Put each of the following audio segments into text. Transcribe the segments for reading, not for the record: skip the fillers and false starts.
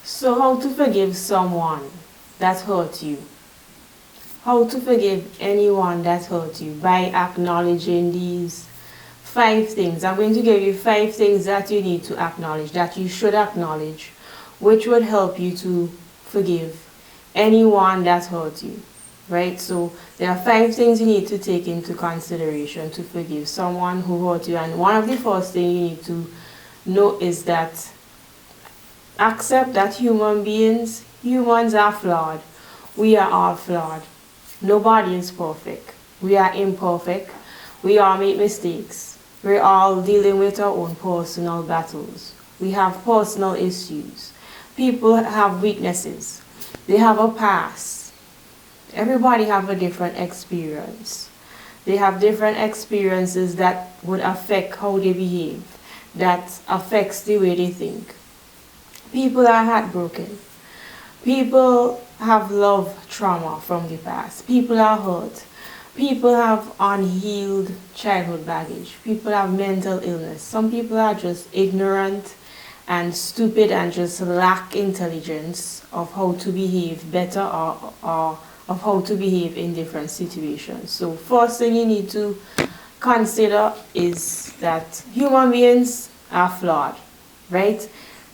So, how to forgive someone that hurt you? How to forgive anyone that hurt you by acknowledging these 5 things. I'm going to give you 5 things that you need to acknowledge, that you should acknowledge, which would help you to forgive anyone that hurt you. Right? So, there are 5 things you need to take into consideration to forgive someone who hurt you. And one of the first things you need to know is that accept that humans are flawed. We are all flawed. Nobody is perfect. We are imperfect. We all make mistakes. We're all dealing with our own personal battles. We have personal issues. People have weaknesses. They have a past. Everybody have a different experience. They have different experiences that would affect how they behave, that affects the way they think. People are heartbroken. People have love trauma from the past. People are hurt. People have unhealed childhood baggage. People have mental illness. Some people are just ignorant and stupid and just lack intelligence of how to behave better or of how to behave in different situations. So first thing you need to consider is that human beings are flawed, right?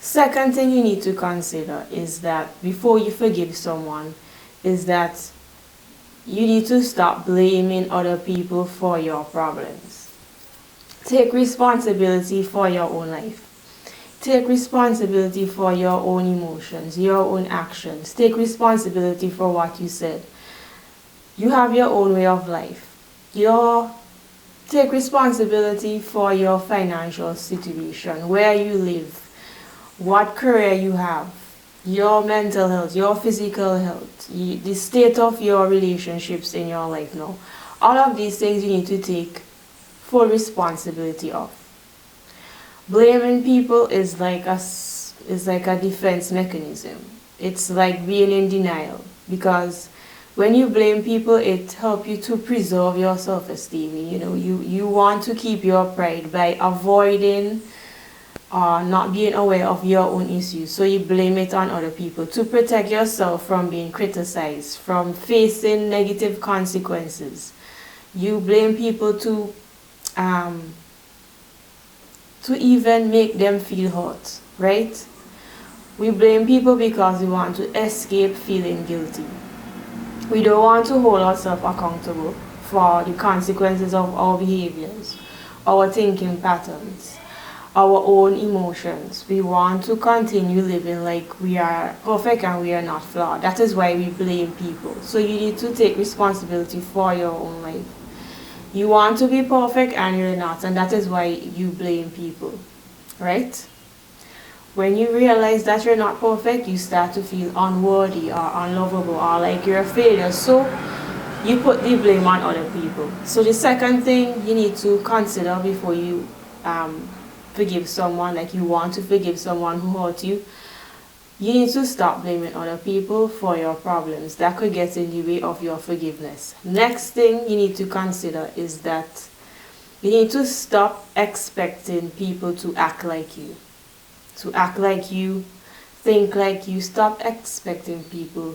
Second thing you need to consider is that before you forgive someone is that you need to stop blaming other people for your problems. Take responsibility for your own life. Take responsibility for your own emotions, your own actions. Take responsibility for what you said. You have your own way of life. Take responsibility for your financial situation, where you live, what career you have, your mental health, your physical health, the state of your relationships in your life now. All of these things you need to take full responsibility of. Blaming people is like a defense mechanism. It's like being in denial, because when you blame people, it helps you to preserve your self-esteem. You want to keep your pride by avoiding not being aware of your own issues, so you blame it on other people to protect yourself from being criticized, from facing negative consequences. You blame people to even make them feel hurt, right? We blame people because we want to escape feeling guilty. We don't want to hold ourselves accountable for the consequences of our behaviors, our thinking patterns, our own emotions. We want to continue living like we are perfect and we are not flawed. That is why we blame people. So you need to take responsibility for your own life. You want to be perfect and you're not, and that is why you blame people, right? When you realize that you're not perfect, you start to feel unworthy or unlovable or like you're a failure. So you put the blame on other people. So the second thing you need to consider before you forgive someone, like you want to forgive someone who hurt you, you need to stop blaming other people for your problems. That could get in the way of your forgiveness. Next thing you need to consider is that you need to stop expecting people to act like you. To act like you, think like you. Stop expecting people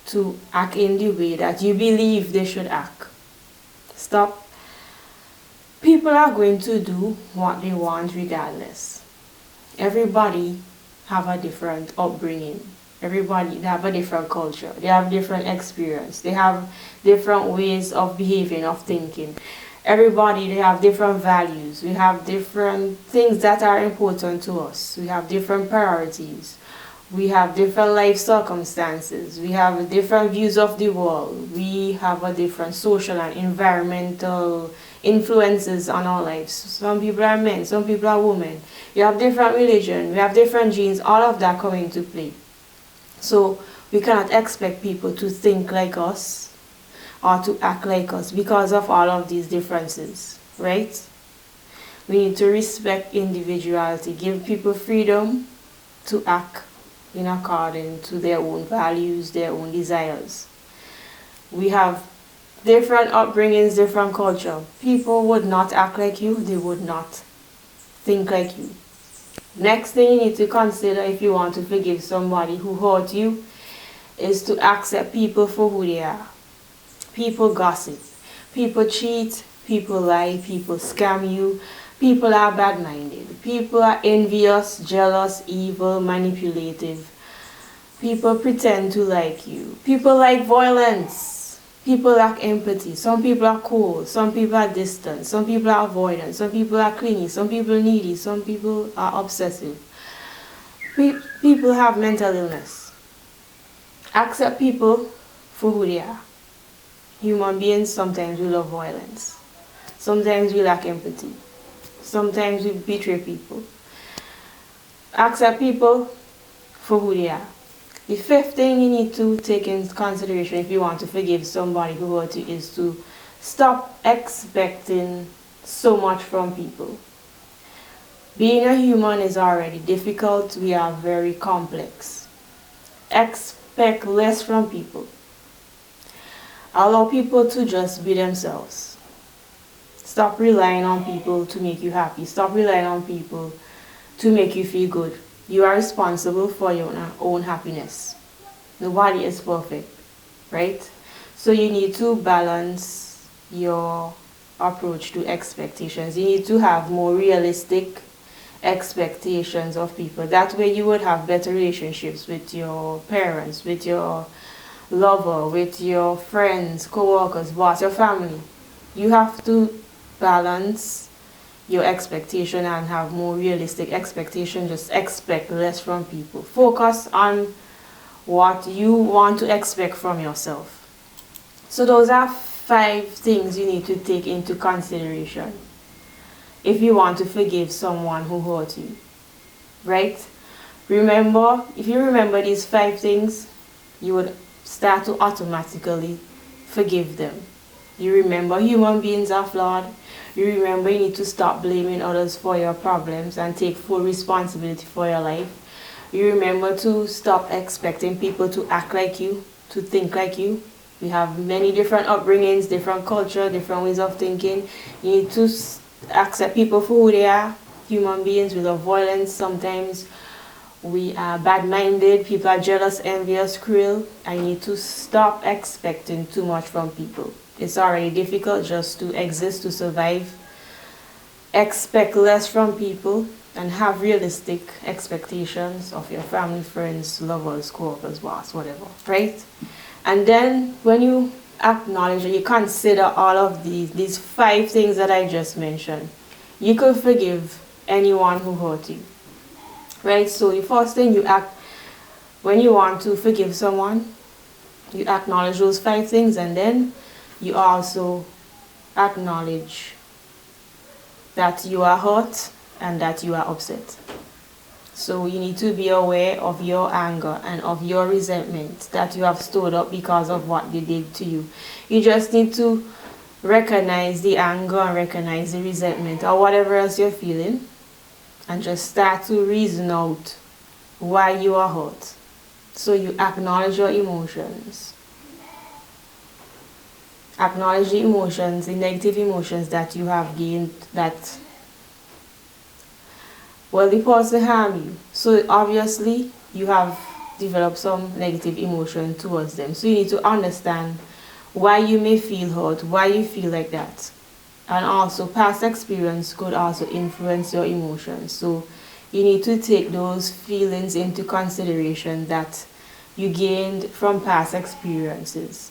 to act in the way that you believe they should act. Stop. People are going to do what they want regardless. Everybody have a different upbringing. Everybody, they have a different culture. They have different experience. They have different ways of behaving, of thinking. Everybody, they have different values. We have different things that are important to us. We have different priorities. We have different life circumstances. We have different views of the world. We have a different social and environmental influences on our lives. Some people are men, some people are women. You have different religion, we have different genes, all of that come into play. So we cannot expect people to think like us or to act like us because of all of these differences, right? We need to respect individuality, give people freedom to act in accordance to their own values, their own desires. We have different upbringings, different culture. People would not act like you, they would not think like you. Next thing you need to consider if you want to forgive somebody who hurt you is to accept people for who they are. People gossip, people cheat, people lie, people scam you, people are bad-minded, people are envious, jealous, evil, manipulative. People pretend to like you. People like violence. People lack empathy. Some people are cold. Some people are distant. Some people are avoidant. Some people are clingy. Some people are needy. Some people are obsessive. People have mental illness. Accept people for who they are. Human beings, sometimes we love violence. Sometimes we lack empathy. Sometimes we betray people. Accept people for who they are. The fifth thing you need to take into consideration if you want to forgive somebody who hurt you is to stop expecting so much from people. Being a human is already difficult. We are very complex. Expect less from people. Allow people to just be themselves. Stop relying on people to make you happy. Stop relying on people to make you feel good. You are responsible for your own happiness. Nobody is perfect, right? So you need to balance your approach to expectations. You need to have more realistic expectations of people. That way you would have better relationships with your parents, with your lover, with your friends, co-workers, boss, your family. You have to balance your expectation and have more realistic expectation. Just expect less from people. Focus on what you want to expect from yourself. So those are 5 things you need to take into consideration if you want to forgive someone who hurt you, right? Remember, if you remember these 5 things, you would start to automatically forgive them. You remember human beings are flawed. You remember you need to stop blaming others for your problems and take full responsibility for your life. You remember to stop expecting people to act like you, to think like you. We have many different upbringings, different culture, different ways of thinking. You need to accept people for who they are. Human beings, we love violence. Sometimes we are bad-minded. People are jealous, envious, cruel. I need to stop expecting too much from people. It's already difficult just to exist, to survive. Expect less from people and have realistic expectations of your family, friends, lovers, co-workers, boss, whatever, right? And then when you acknowledge and you consider all of these 5 things that I just mentioned, you could forgive anyone who hurt you, right? So the first thing you act when you want to forgive someone, you acknowledge those 5 things, and then you also acknowledge that you are hurt and that you are upset. So you need to be aware of your anger and of your resentment that you have stored up because of what they did to you. You just need to recognize the anger and recognize the resentment or whatever else you're feeling, and just start to reason out why you are hurt. So you acknowledge your emotions. Acknowledge the emotions, the negative emotions that you have gained that, well, they person harm you. So obviously you have developed some negative emotion towards them. So you need to understand why you may feel hurt, why you feel like that. And also past experience could also influence your emotions. So you need to take those feelings into consideration that you gained from past experiences,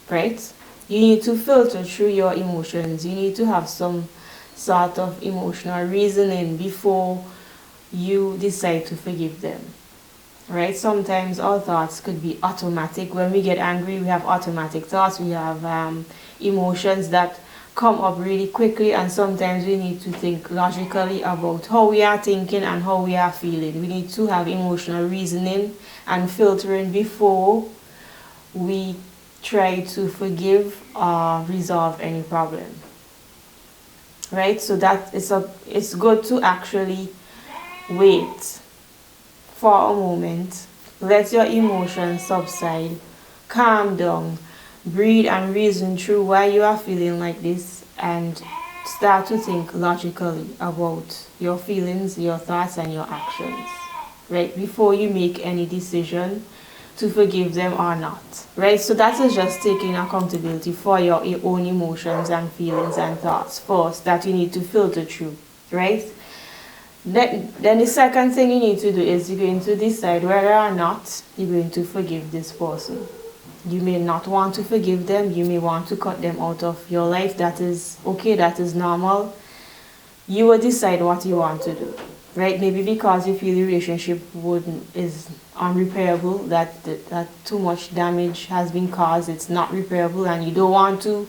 right? You need to filter through your emotions. You need to have some sort of emotional reasoning before you decide to forgive them, right? Sometimes our thoughts could be automatic. When we get angry, we have automatic thoughts. We have emotions that come up really quickly, and sometimes we need to think logically about how we are thinking and how we are feeling. We need to have emotional reasoning and filtering before we try to forgive or resolve any problem, right? So that it's good to actually wait for a moment, let your emotions subside, calm down, breathe and reason through why you are feeling like this, and start to think logically about your feelings, your thoughts, and your actions, right? Before you make any decision to forgive them or not, right? So that is just taking accountability for your own emotions and feelings and thoughts first that you need to filter through, right? Then the second thing you need to do is you're going to decide whether or not you're going to forgive this person. You may not want to forgive them. You may want to cut them out of your life. That is okay. That is normal. You will decide what you want to do, right? Maybe because you feel the relationship is unrepairable, that too much damage has been caused, it's not repairable, and you don't want to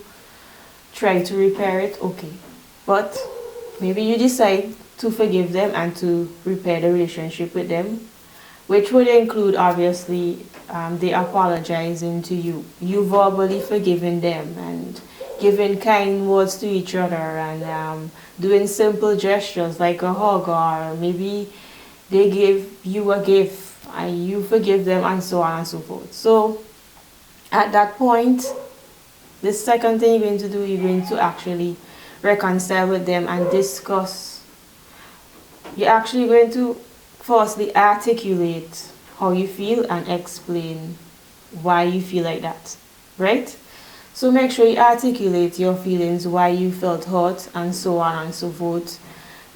try to repair it. Okay, but maybe you decide to forgive them and to repair the relationship with them, which would include obviously they apologizing to you, you verbally forgiving them, and giving kind words to each other, and doing simple gestures like a hug, or maybe they give you a gift and you forgive them, and so on and so forth. So at that point, the second thing you're going to do, you're going to actually reconcile with them and discuss. You're actually going to firstly articulate how you feel and explain why you feel like that, right? So make sure you articulate your feelings, why you felt hurt, and so on and so forth.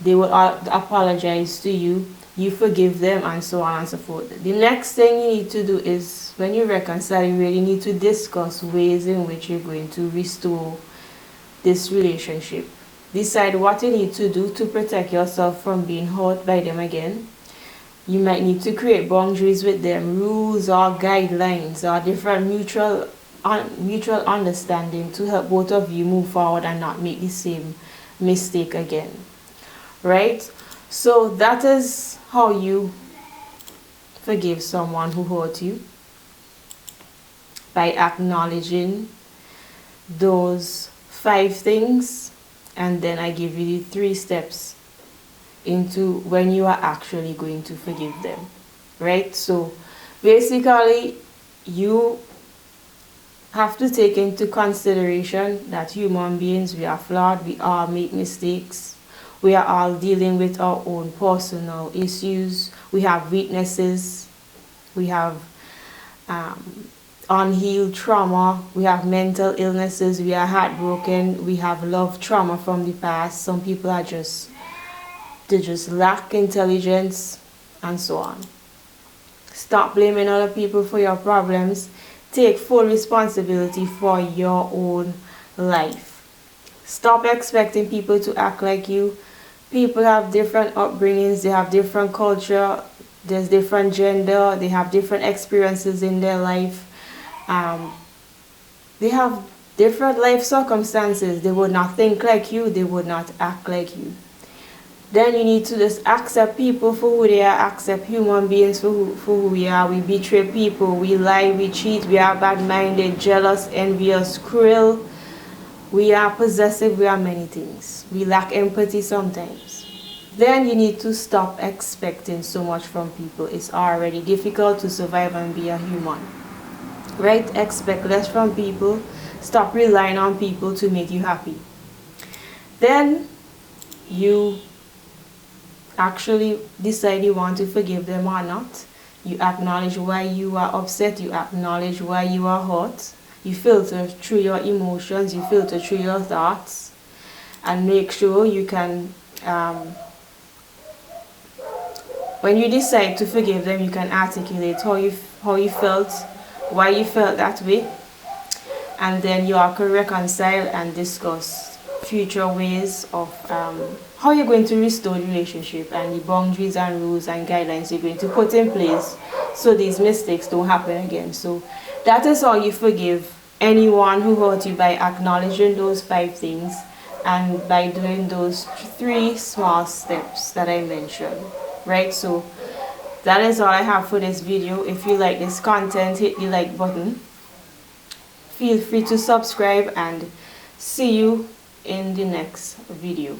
They will apologize to you, you forgive them, and so on and so forth. The next thing you need to do is, when you reconcile, you really need to discuss ways in which you're going to restore this relationship. Decide what you need to do to protect yourself from being hurt by them again. You might need to create boundaries with them, rules or guidelines or different mutual understanding to help both of you move forward and not make the same mistake again, right? So that is how you forgive someone who hurt you, by acknowledging those 5 things, and then I give you the 3 steps into when you are actually going to forgive them, right? So basically, you have to take into consideration that human beings, we are flawed, we all make mistakes, we are all dealing with our own personal issues, we have weaknesses, we have unhealed trauma, we have mental illnesses, we are heartbroken, we have love trauma from the past. Some people are they just lack intelligence, and so on. Stop blaming other people for your problems. Take full responsibility for your own life. Stop expecting people to act like you. People have different upbringings, they have different culture, there's different gender, they have different experiences in their life. They have different life circumstances. They would not think like you, they would not act like you. Then you need to just accept people for who they are, accept human beings for who we are. We betray people, we lie, we cheat, we are bad-minded, jealous, envious, cruel. We are possessive, we are many things. We lack empathy sometimes. Then you need to stop expecting so much from people. It's already difficult to survive and be a human, right? Expect less from people. Stop relying on people to make you happy. Then you actually decide you want to forgive them or not. You acknowledge why you are upset, you acknowledge why you are hurt. You filter through your emotions, you filter through your thoughts, and make sure you can, when you decide to forgive them, you can articulate how you felt, why you felt that way, and then you all can reconcile and discuss future ways of how you're going to restore the relationship, and the boundaries and rules and guidelines you're going to put in place so these mistakes don't happen again. So that is how you forgive anyone who hurt you, by acknowledging those 5 things and by doing those 3 small steps that I mentioned, right? So that is all I have for this video. If you like this content, hit the like button. Feel free to subscribe, and see you in the next video.